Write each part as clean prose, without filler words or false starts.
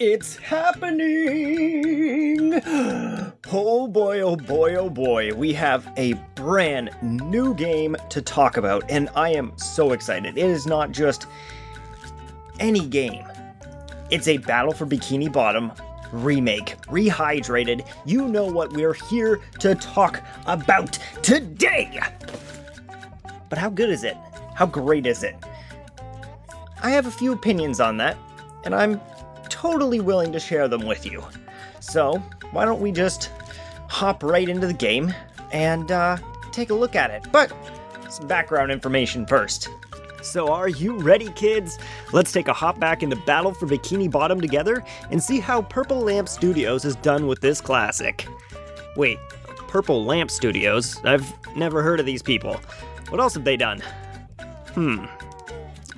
It's happening! Oh boy, oh boy, oh boy. We have a brand new game to talk about, and I am so excited. It is not just any game. It's a Battle for Bikini Bottom remake, Rehydrated. You know what we're here to talk about today! But how good is it? How great is it? I have a few opinions on that, and I'm totally willing to share them with you. So, why don't we just hop right into the game and take a look at it. But some background information first. So are you ready, kids? Let's take a hop back into Battle for Bikini Bottom together and see how Purple Lamp Studios is done with this classic. Wait, Purple Lamp Studios? I've never heard of these people. What else have they done?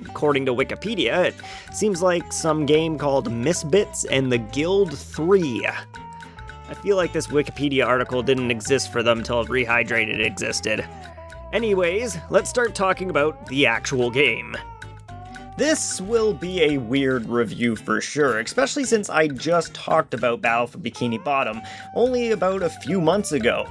According to Wikipedia, it seems like some game called Misbits and the Guild 3. I feel like this Wikipedia article didn't exist for them till Rehydrated existed. Anyways, let's start talking about the actual game. This will be a weird review for sure, especially since I just talked about Battle for Bikini Bottom only about a few months ago.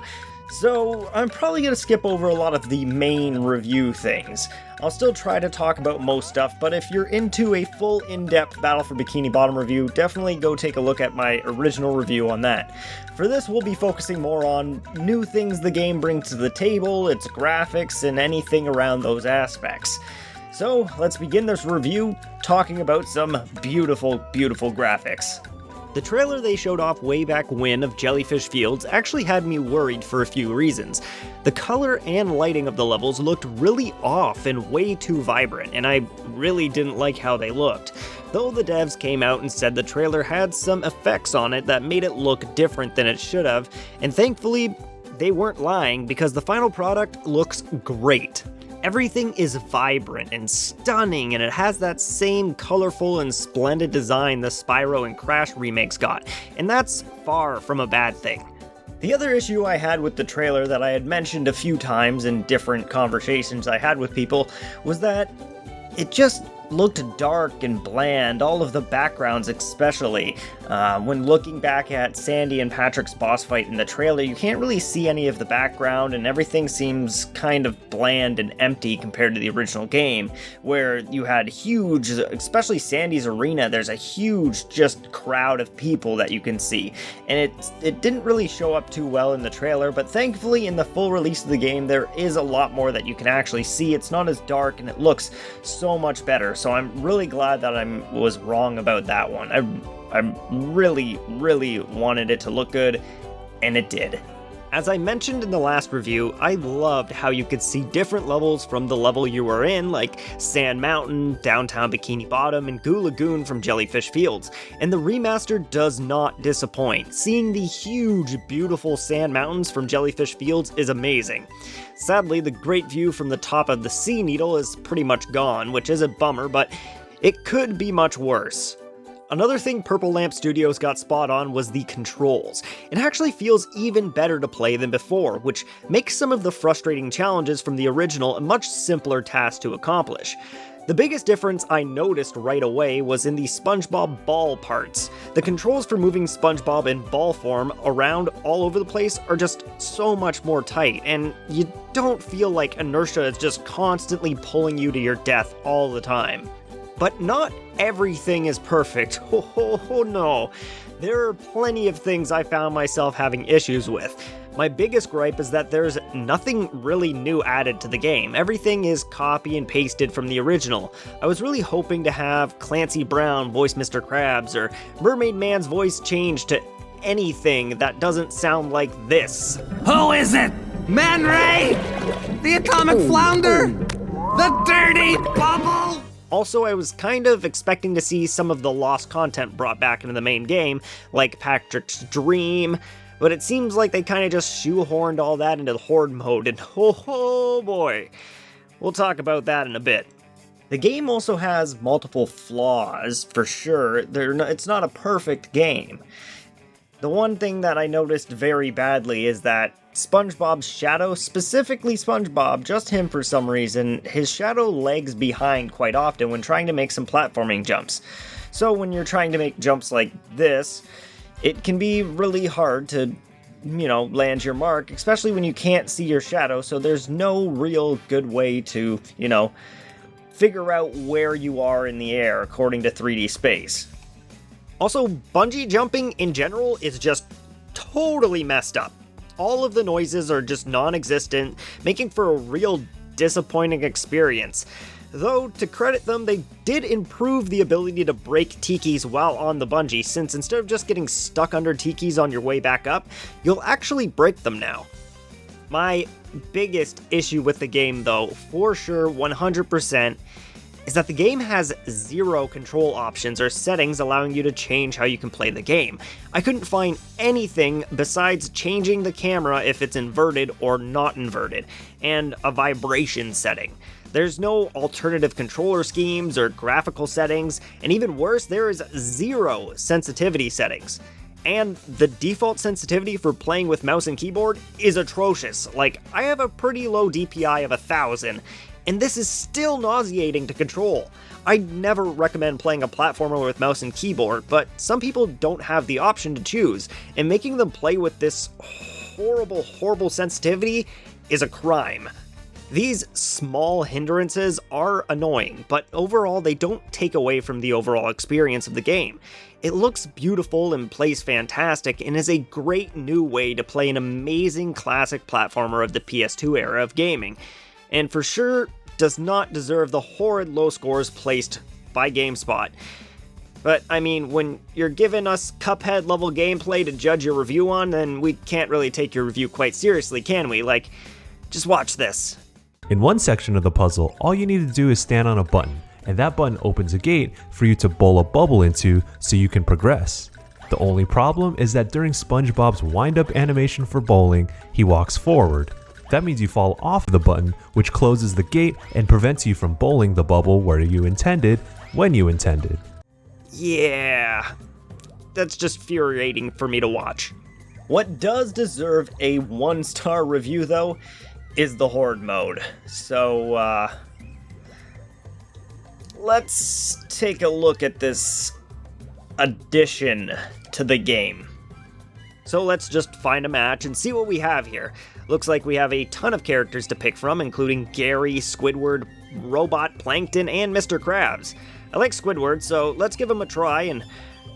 So I'm probably going to skip over a lot of the main review things. I'll still try to talk about most stuff, but if you're into a full in-depth Battle for Bikini Bottom review, definitely go take a look at my original review on that. For this, we'll be focusing more on new things the game brings to the table, its graphics, and anything around those aspects. So let's begin this review talking about some beautiful, beautiful graphics. The trailer they showed off way back when of Jellyfish Fields actually had me worried for a few reasons. The color and lighting of the levels looked really off and way too vibrant, and I really didn't like how they looked. Though the devs came out and said the trailer had some effects on it that made it look different than it should have, and thankfully they weren't lying because the final product looks great. Everything is vibrant and stunning, and it has that same colorful and splendid design the Spyro and Crash remakes got, and that's far from a bad thing. The other issue I had with the trailer that I had mentioned a few times in different conversations I had with people was that it just looked dark and bland, all of the backgrounds especially. When looking back at Sandy and Patrick's boss fight in the trailer, you can't really see any of the background and everything seems kind of bland and empty compared to the original game, where you had huge, especially Sandy's arena, there's a huge just crowd of people that you can see. And it didn't really show up too well in the trailer, but thankfully in the full release of the game, there is a lot more that you can actually see. It's not as dark and it looks so much better. So I'm really glad that I was wrong about that one. I really, really wanted it to look good, and it did. As I mentioned in the last review, I loved how you could see different levels from the level you were in, like Sand Mountain, Downtown Bikini Bottom, and Goo Lagoon from Jellyfish Fields, and the remaster does not disappoint. Seeing the huge, beautiful sand mountains from Jellyfish Fields is amazing. Sadly, the great view from the top of the Sea Needle is pretty much gone, which is a bummer, but it could be much worse. Another thing Purple Lamp Studios got spot on was the controls. It actually feels even better to play than before, which makes some of the frustrating challenges from the original a much simpler task to accomplish. The biggest difference I noticed right away was in the SpongeBob ball parts. The controls for moving SpongeBob in ball form around all over the place are just so much more tight, and you don't feel like inertia is just constantly pulling you to your death all the time. But not everything is perfect. Oh no. There are plenty of things I found myself having issues with. My biggest gripe is that there's nothing really new added to the game. Everything is copy and pasted from the original. I was really hoping to have Clancy Brown voice Mr. Krabs, or Mermaid Man's voice changed to anything that doesn't sound like this. Who is it? Man Ray? The atomic flounder? The dirty bubble? Also, I was kind of expecting to see some of the lost content brought back into the main game, like Patrick's dream, but it seems like they kind of just shoehorned all that into the Horde Mode, and oh boy, we'll talk about that in a bit. The game also has multiple flaws, for sure. It's not a perfect game. The one thing that I noticed very badly is that SpongeBob's shadow, specifically SpongeBob, just him for some reason, his shadow lags behind quite often when trying to make some platforming jumps. So when you're trying to make jumps like this, it can be really hard to, land your mark, especially when you can't see your shadow, so there's no real good way to, figure out where you are in the air according to 3D space. Also, bungee jumping in general is just totally messed up. All of the noises are just non-existent, making for a real disappointing experience. Though, to credit them, they did improve the ability to break tikis while on the bungee, since instead of just getting stuck under tikis on your way back up, you'll actually break them now. My biggest issue with the game, though, for sure, 100%, is that the game has zero control options or settings allowing you to change how you can play the game. I couldn't find anything besides changing the camera if it's inverted or not inverted, and a vibration setting. There's no alternative controller schemes or graphical settings, and even worse, there is zero sensitivity settings. And the default sensitivity for playing with mouse and keyboard is atrocious. Like, I have a pretty low DPI of 1000, and this is still nauseating to control. I'd never recommend playing a platformer with mouse and keyboard, but some people don't have the option to choose, and making them play with this horrible sensitivity is a crime. These small hindrances are annoying, but overall they don't take away from the overall experience of the game. It looks beautiful and plays fantastic, and is a great new way to play an amazing classic platformer of the PS2 era of gaming, and for sure does not deserve the horrid low scores placed by GameSpot. But I mean, when you're giving us Cuphead level gameplay to judge your review on, then we can't really take your review quite seriously, can we? Like, just watch this. In one section of the puzzle, all you need to do is stand on a button, and that button opens a gate for you to bowl a bubble into so you can progress. The only problem is that during SpongeBob's wind-up animation for bowling, he walks forward. That means you fall off the button, which closes the gate and prevents you from bowling the bubble where you intended, when you intended. Yeah, that's just infuriating for me to watch. What does deserve a 1-star review, though, is the Horde Mode. So, let's take a look at this addition to the game. So let's just find a match and see what we have here. Looks like we have a ton of characters to pick from, including Gary, Squidward, Robot, Plankton, and Mr. Krabs. I like Squidward, so let's give him a try and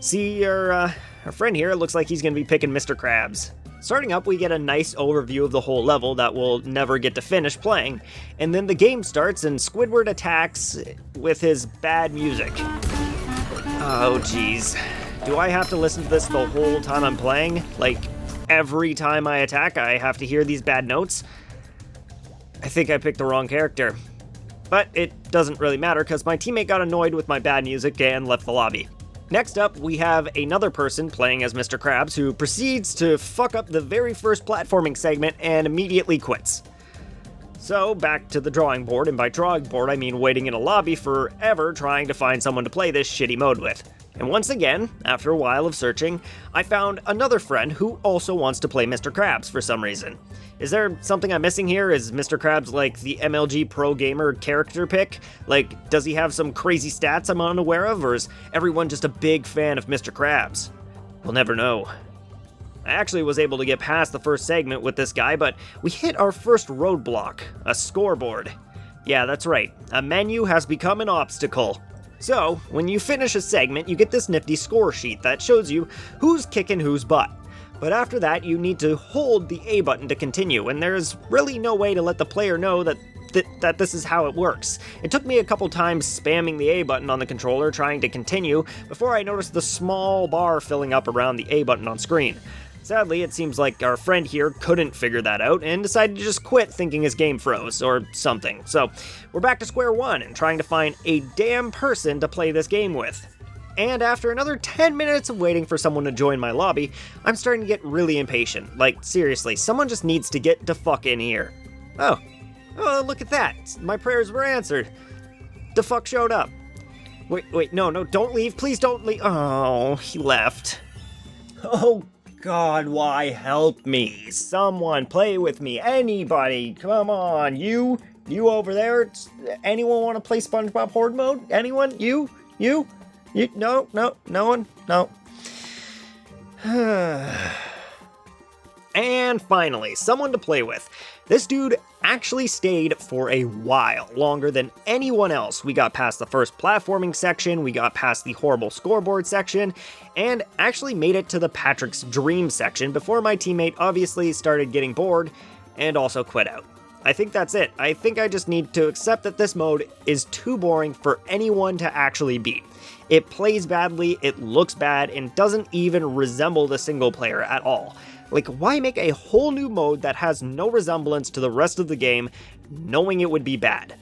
see our friend here. Looks like he's going to be picking Mr. Krabs. Starting up, we get a nice overview of the whole level that we'll never get to finish playing, and then the game starts and Squidward attacks with his bad music. Oh jeez. Do I have to listen to this the whole time I'm playing? Like, every time I attack, I have to hear these bad notes? I think I picked the wrong character. But it doesn't really matter, because my teammate got annoyed with my bad music and left the lobby. Next up, we have another person playing as Mr. Krabs who proceeds to fuck up the very first platforming segment and immediately quits. So, back to the drawing board, and by drawing board I mean waiting in a lobby forever trying to find someone to play this shitty mode with. And once again, after a while of searching, I found another friend who also wants to play Mr. Krabs for some reason. Is there something I'm missing here? Is Mr. Krabs like the MLG Pro Gamer character pick? Like, does he have some crazy stats I'm unaware of, or is everyone just a big fan of Mr. Krabs? We'll never know. I actually was able to get past the first segment with this guy, but we hit our first roadblock, a scoreboard. Yeah, that's right, a menu has become an obstacle. So, when you finish a segment, you get this nifty score sheet that shows you who's kicking whose butt. But after that, you need to hold the A button to continue, and there's really no way to let the player know that this is how it works. It took me a couple times spamming the A button on the controller trying to continue before I noticed the small bar filling up around the A button on screen. Sadly, it seems like our friend here couldn't figure that out and decided to just quit thinking his game froze, or something. So, we're back to square one and trying to find a damn person to play this game with. And after another 10 minutes of waiting for someone to join my lobby, I'm starting to get really impatient. Like, seriously, someone just needs to get the fuck in here. Oh, look at that. My prayers were answered. The fuck showed up. Wait, no, don't leave. Please don't leave. Oh, he left. Oh, God, why help me? Someone play with me. Anybody, come on. You over there? Anyone want to play SpongeBob Horde Mode? Anyone? You? No one? No. And finally, someone to play with. This dude actually stayed for a while, longer than anyone else. We got past the first platforming section, we got past the horrible scoreboard section, and actually made it to the Patrick's Dream section before my teammate obviously started getting bored and also quit out. I think that's it. I think I just need to accept that this mode is too boring for anyone to actually beat. It plays badly, it looks bad, and doesn't even resemble the single player at all. Like, why make a whole new mode that has no resemblance to the rest of the game, knowing it would be bad?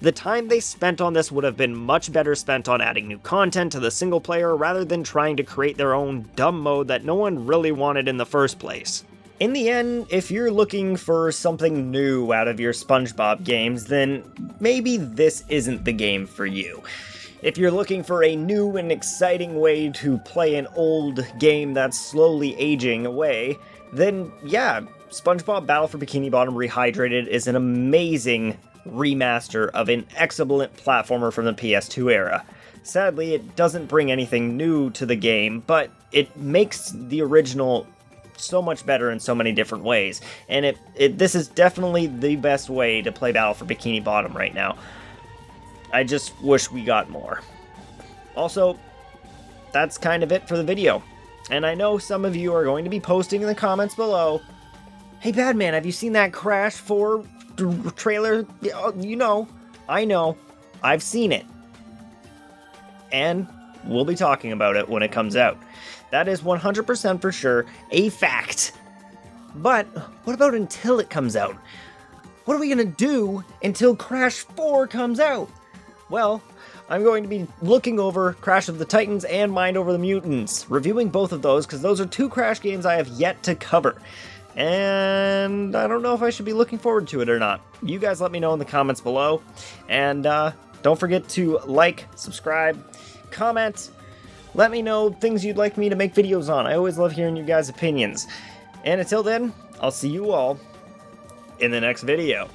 The time they spent on this would have been much better spent on adding new content to the single player rather than trying to create their own dumb mode that no one really wanted in the first place. In the end, if you're looking for something new out of your SpongeBob games, then maybe this isn't the game for you. If you're looking for a new and exciting way to play an old game that's slowly aging away, then yeah, SpongeBob Battle for Bikini Bottom Rehydrated is an amazing remaster of an excellent platformer from the PS2 era. Sadly, it doesn't bring anything new to the game, but it makes the original so much better in so many different ways, and this is definitely the best way to play Battle for Bikini Bottom right now. I just wish we got more. Also, that's kind of it for the video. And I know some of you are going to be posting in the comments below, "Hey Badman, have you seen that Crash 4 trailer?" You know, I know, I've seen it. And we'll be talking about it when it comes out. That is 100% for sure a fact. But what about until it comes out? What are we gonna do until Crash 4 comes out? Well, I'm going to be looking over Crash of the Titans and Mind Over the Mutants, reviewing both of those because those are two Crash games I have yet to cover. And I don't know if I should be looking forward to it or not. You guys let me know in the comments below. And don't forget to like, subscribe, comment. Let me know things you'd like me to make videos on. I always love hearing you guys' opinions. And until then, I'll see you all in the next video.